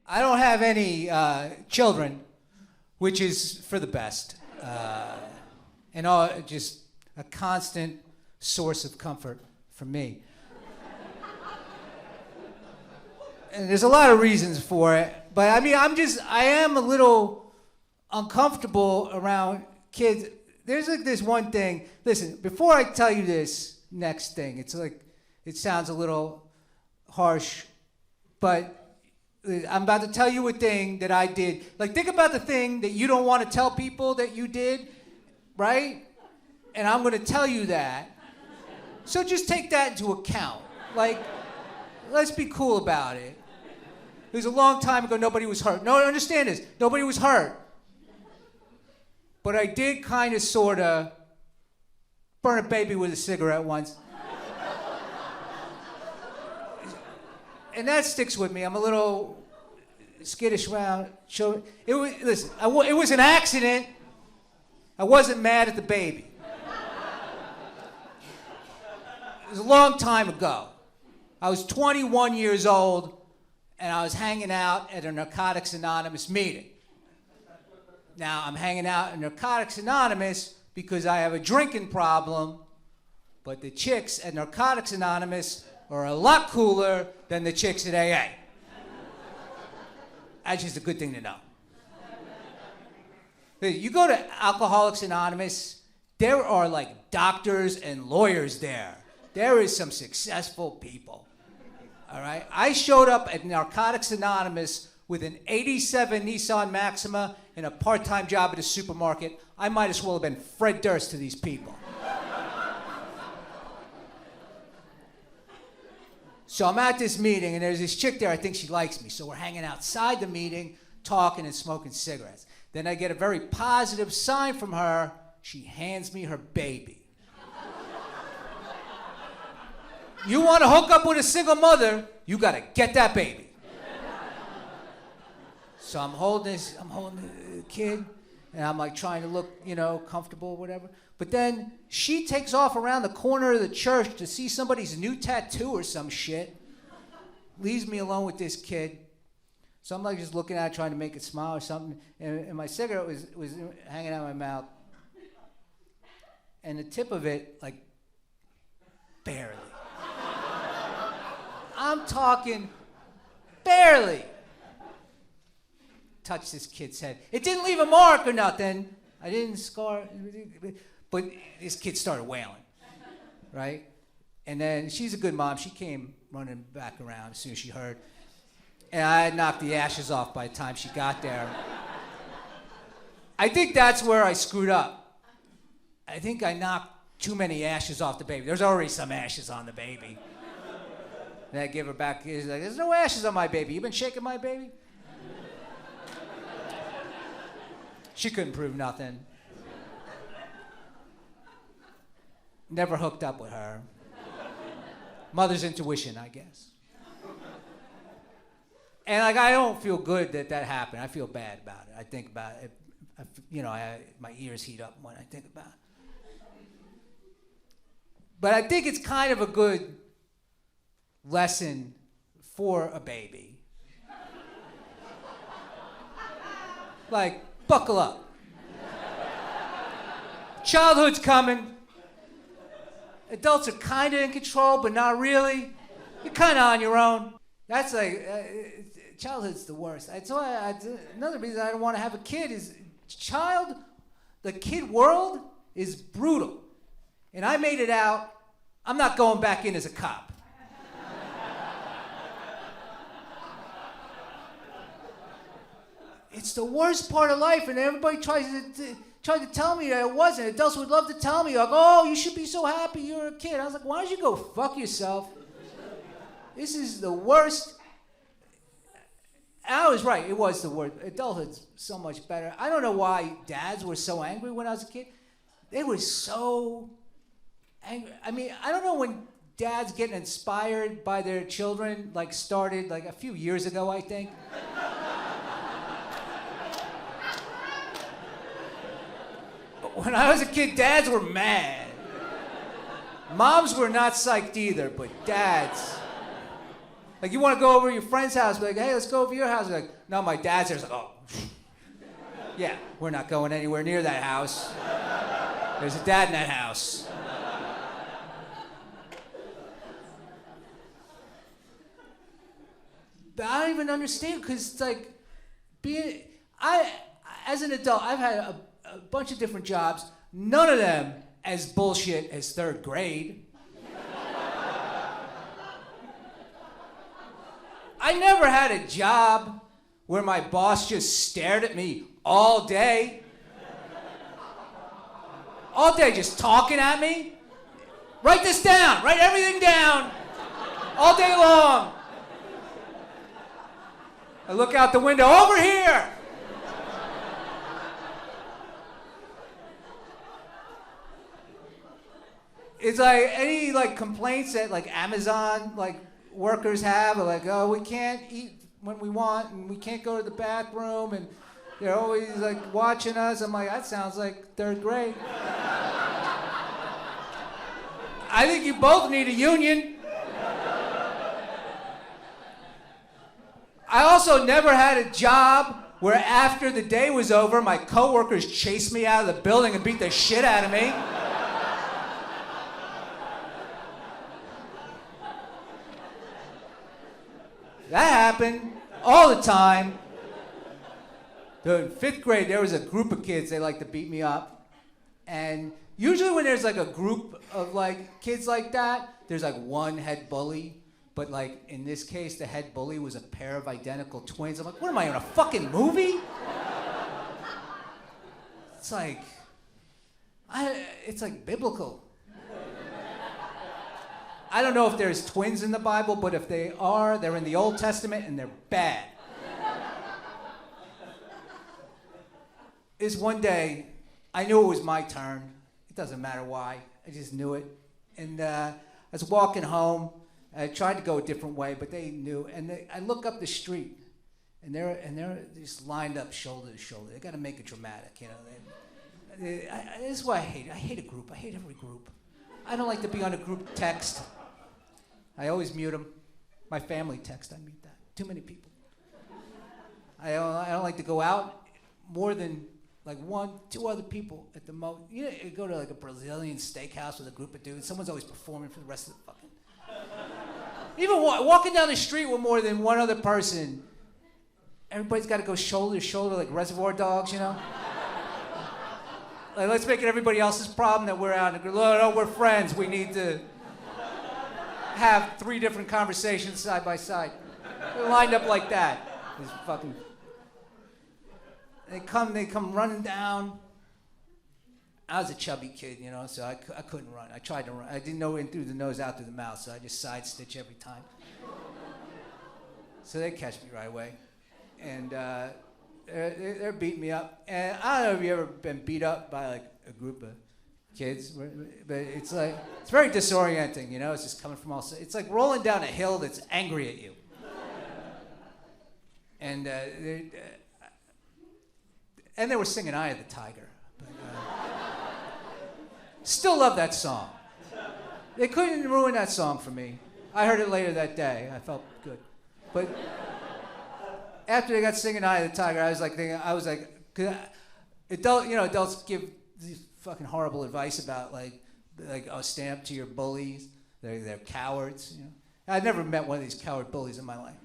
I don't have any children, which is for the best. And just a constant source of comfort for me. And there's a lot of reasons for it, but I mean, I am a little uncomfortable around kids. There's like this one thing. Listen, before I tell you this next thing, it's like, it sounds a little harsh, but I'm about to tell you a thing that I did. Like, think about the thing that you don't want to tell people that you did, right? And I'm going to tell you that. So just take that into account. Like, let's be cool about it. It was a long time ago, nobody was hurt. No, understand this. Nobody was hurt. But I did kind of, sort of, burn a baby with a cigarette once. And that sticks with me. I'm a little skittish around. It was an accident. I wasn't mad at the baby. It was a long time ago. I was 21 years old, and I was hanging out at a Narcotics Anonymous meeting. Now, I'm hanging out at Narcotics Anonymous because I have a drinking problem, but the chicks at Narcotics Anonymous are a lot cooler than the chicks at AA. That's just a good thing to know. You go to Alcoholics Anonymous, there are like doctors and lawyers there. There is some successful people, all right? I showed up at Narcotics Anonymous with an 87 Nissan Maxima and a part-time job at a supermarket. I might as well have been Fred Durst to these people. So I'm at this meeting, and there's this chick there, I think she likes me. So we're hanging outside the meeting, talking and smoking cigarettes. Then I get a very positive sign from her. She hands me her baby. You want to hook up with a single mother, you got to get that baby. So I'm holding the kid, and I'm like trying to look, comfortable or whatever. But then she takes off around the corner of the church to see somebody's new tattoo or some shit. Leaves me alone with this kid. So I'm like just looking at it, trying to make it smile or something. And my cigarette was hanging out of my mouth. And the tip of it, like, barely. I'm talking barely. Touched this kid's head. It didn't leave a mark or nothing. I didn't scar, but this kid started wailing, right? And then she's a good mom. She came running back around as soon as she heard. And I had knocked the ashes off by the time she got there. I think that's where I screwed up. I think I knocked too many ashes off the baby. There's already some ashes on the baby. And I give her back. He's like, there's no ashes on my baby. You been shaking my baby? She couldn't prove nothing. Never hooked up with her. Mother's intuition, I guess. And like, I don't feel good that happened. I feel bad about it. I think about it. My ears heat up when I think about it. But I think it's kind of a good lesson for a baby. Like, buckle up. Childhood's coming. Adults are kind of in control, but not really. You're kind of on your own. That's like, childhood's the worst. That's why another reason I don't want to have a kid is the kid world is brutal. And I made it out. I'm not going back in as a cop. It's the worst part of life, and everybody tries to tell me that it wasn't. Adults would love to tell me, like, oh, you should be so happy you're a kid. I was like, why don't you go fuck yourself? This is the worst. And I was right, it was the worst. Adulthood's so much better. I don't know why dads were so angry when I was a kid. They were so angry. I mean, I don't know when dads getting inspired by their children, like, started, like, a few years ago, I think. When I was a kid, dads were mad. Moms were not psyched either, but dads. Like, you want to go over to your friend's house, be like, hey, let's go over to your house. Be like, no, my dad's there. It's like, oh, yeah, we're not going anywhere near that house. There's a dad in that house. But I don't even understand, because it's like, as an adult, I've had a bunch of different jobs, none of them as bullshit as third grade. I never had a job where my boss just stared at me all day. All day just talking at me. Write this down, write everything down, all day long. I look out the window, over here. It's like any complaints that Amazon workers have, are like, oh, we can't eat when we want, and we can't go to the bathroom, and they're always watching us. I'm like, that sounds like third grade. I think you both need a union. I also never had a job where after the day was over, my coworkers chased me out of the building and beat the shit out of me. That happened all the time. Dude, in 5th grade, there was a group of kids, they like to beat me up. And usually when there's a group of kids like that, there's one head bully. But in this case, the head bully was a pair of identical twins. I'm like, what am I, in a fucking movie? It's it's biblical. I don't know if there's twins in the Bible, but if they are, they're in the Old Testament and they're bad. Is one day, I knew it was my turn. It doesn't matter why. I just knew it. And I was walking home. I tried to go a different way, but they knew. And I look up the street, and they're just lined up shoulder to shoulder. They got to make it dramatic, you know. This is why I hate it. I hate a group. I hate every group. I don't like to be on a group text. I always mute them. My family text, I mute that. Too many people. I don't like to go out more than 1, 2 other people at the most. You go to a Brazilian steakhouse with a group of dudes. Someone's always performing for the rest of the fucking. Even walking down the street with more than one other person, everybody's got to go shoulder to shoulder like Reservoir Dogs, you know? Let's make it everybody else's problem that we're out. No, we're friends. We need to have 3 different conversations side by side. They're lined up like that. These fucking. They come running down. I was a chubby kid, you know, so I couldn't run. I tried to run. I didn't know in through the nose, out through the mouth, so I just side stitch every time. So they catch me right away. And they're beating me up. And I don't know if you've ever been beat up by a group of kids, but it's very disorienting, you know. It's just coming from all sides. It's like rolling down a hill that's angry at you. And they were singing "Eye of the Tiger." But, still love that song. They couldn't ruin that song for me. I heard it later that day. I felt good. But after they got singing "Eye of the Tiger," I was like, adults give these fucking horrible advice about stand up to your bullies. They're cowards. You know, I've never met one of these coward bullies in my life.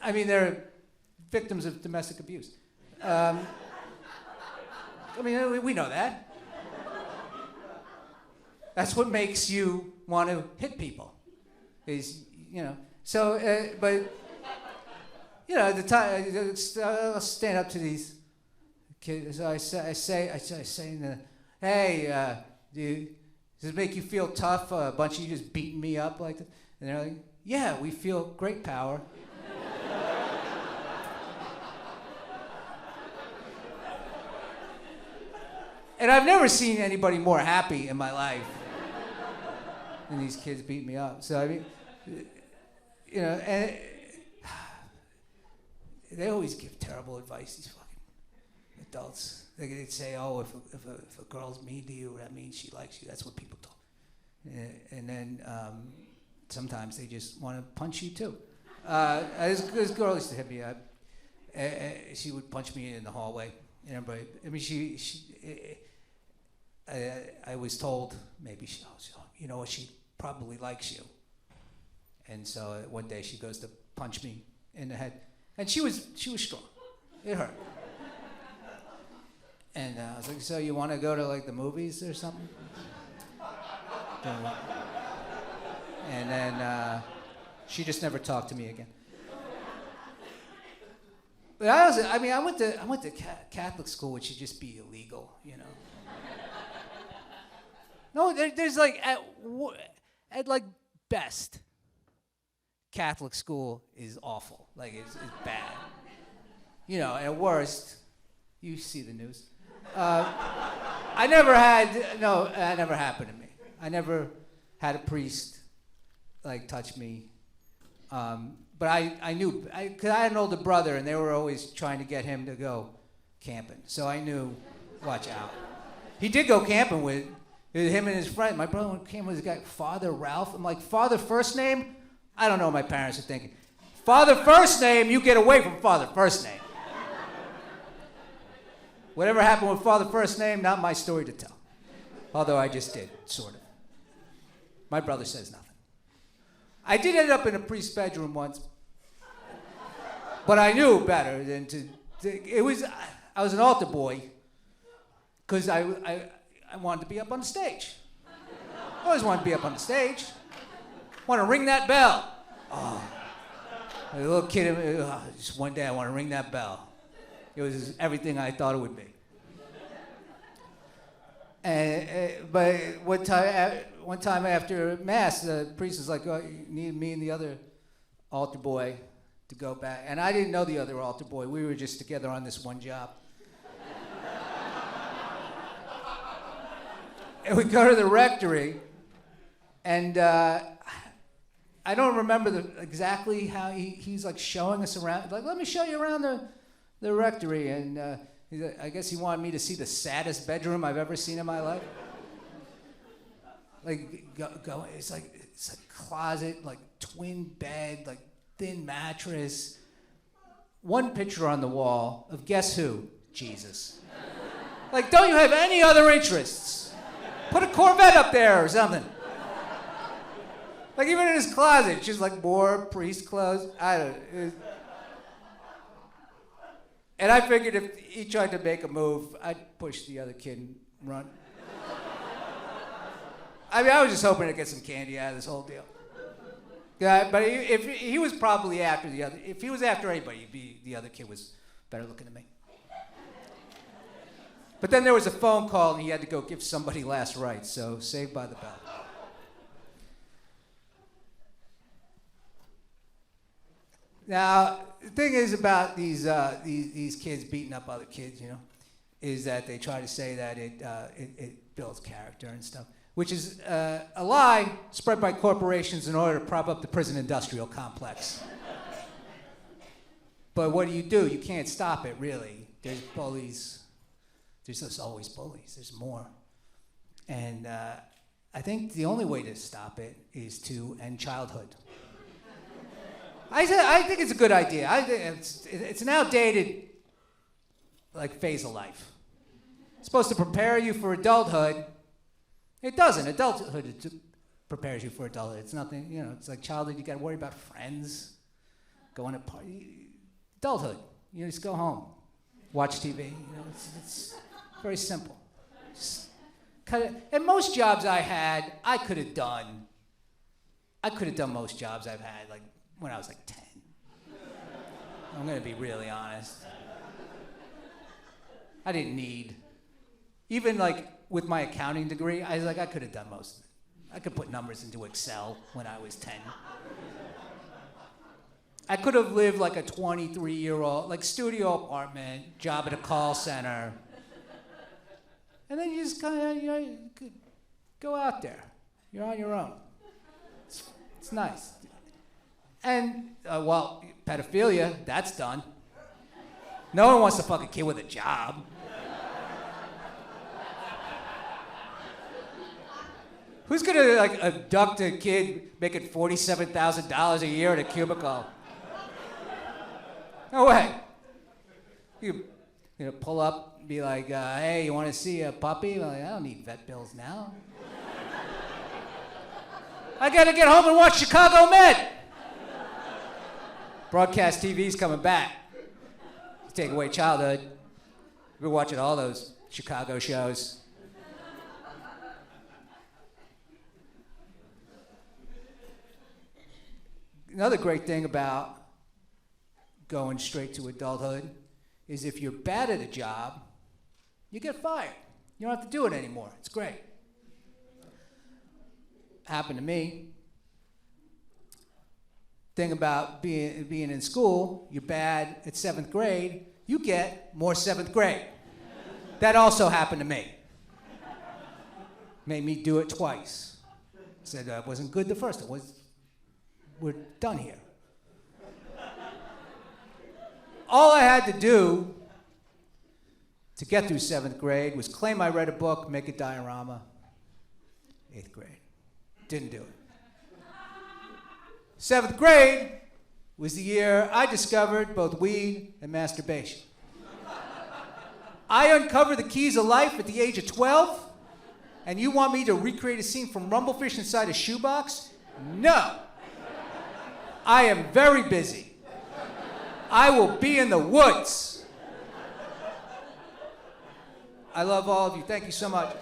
I mean, they're victims of domestic abuse. We know that. That's what makes you want to hit people. But at the time, I'll stand up to these kids. I say, hey, does it make you feel tough? A bunch of you just beating me up like that? And they're like, yeah, we feel great power. And I've never seen anybody more happy in my life than these kids beat me up. So, I mean, and they always give terrible advice, these fucking adults. They'd say, oh, if a girl's mean to you, that means she likes you. That's what people talk. And then sometimes they just want to punch you too. This girl used to hit me up. She would punch me in the hallway. And everybody, I mean, I was told maybe she probably likes you. And so one day she goes to punch me in the head, and she was strong. It hurt. And I was like, so you want to go to like the movies or something? And then she just never talked to me again. But I went to Catholic school, which should just be illegal, you know. No, there's like at like best, Catholic school is awful. Like it's bad. You know, at worst, you see the news. That never happened to me. I never had a priest like touch me. But I knew, because I had an older brother, and they were always trying to get him to go camping. So I knew, watch out. He did go camping with him and his friend. My brother went camping with this guy, Father Ralph. I'm like, Father first name? I don't know what my parents are thinking. Father first name, you get away from Father first name. Whatever happened with Father first name, not my story to tell. Although I just did, sort of. My brother says nothing. I did end up in a priest's bedroom once, but I knew better than I was an altar boy, because I wanted to be up on the stage. I always wanted to be up on the stage. Want to ring that bell. Oh, a little kid, just one day I want to ring that bell. It was everything I thought it would be. But one time after Mass, the priest was like, oh, you need me and the other altar boy to go back. And I didn't know the other altar boy. We were just together on this one job. And we go to the rectory, and I don't remember exactly how he's like showing us around. Like, let me show you around the rectory. And I guess he wanted me to see the saddest bedroom I've ever seen in my life. Like, it's like closet, like twin bed, like thin mattress. One picture on the wall of guess who? Jesus. Like, don't you have any other interests? Put a Corvette up there or something. Like, even in his closet, just like more priest clothes. I don't know. And I figured if he tried to make a move, I'd push the other kid and run. I mean, I was just hoping to get some candy out of this whole deal. Yeah, but if he was probably after the other, if he was after anybody, the other kid was better looking than me. But then there was a phone call, and he had to go give somebody last rites, so saved by the bell. Now, the thing is about these kids beating up other kids, you know, is that they try to say that it builds character and stuff, which is a lie spread by corporations in order to prop up the prison industrial complex. But what do? You can't stop it, really. There's bullies. There's just always bullies. There's more. And I think the only way to stop it is to end childhood. I think it's a good idea. I think it's an outdated like phase of life. It's supposed to prepare you for adulthood. It doesn't. Adulthood prepares you for adulthood. It's nothing, you know, it's like childhood, you gotta worry about friends, going to party. Adulthood, you just go home, watch TV. You know, it's very simple. Just and most jobs I had, I could have done most jobs I've had, like when I was like 10. I'm gonna be really honest. I didn't need, even like with my accounting degree, I was like, I could have done most of it. I could put numbers into Excel when I was 10. I could have lived like a 23-year-old, like studio apartment, job at a call center. And then you just kind of, you know, you could go out there. You're on your own. It's nice. And, well, pedophilia, that's done. No one wants to fuck a kid with a job. Who's gonna like abduct a kid making $47,000 a year in a cubicle? No way. You pull up and be like, hey, you want to see a puppy? I'm like, I don't need vet bills now. I gotta get home and watch Chicago Med. Broadcast TV's coming back. You take away childhood. We're watching all those Chicago shows. Another great thing about going straight to adulthood is if you're bad at a job, you get fired. You don't have to do it anymore. It's great. Happened to me. Thing about being in school, you're bad at 7th grade, you get more 7th grade. That also happened to me. Made me do it twice. Said I wasn't good the first time. We're done here. All I had to do to get through 7th grade was claim I read a book, make a diorama. 8th grade. Didn't do it. 7th grade was the year I discovered both weed and masturbation. I uncovered the keys of life at the age of 12, and you want me to recreate a scene from Rumblefish inside a shoebox? No. I am very busy. I will be in the woods. I love all of you. Thank you so much.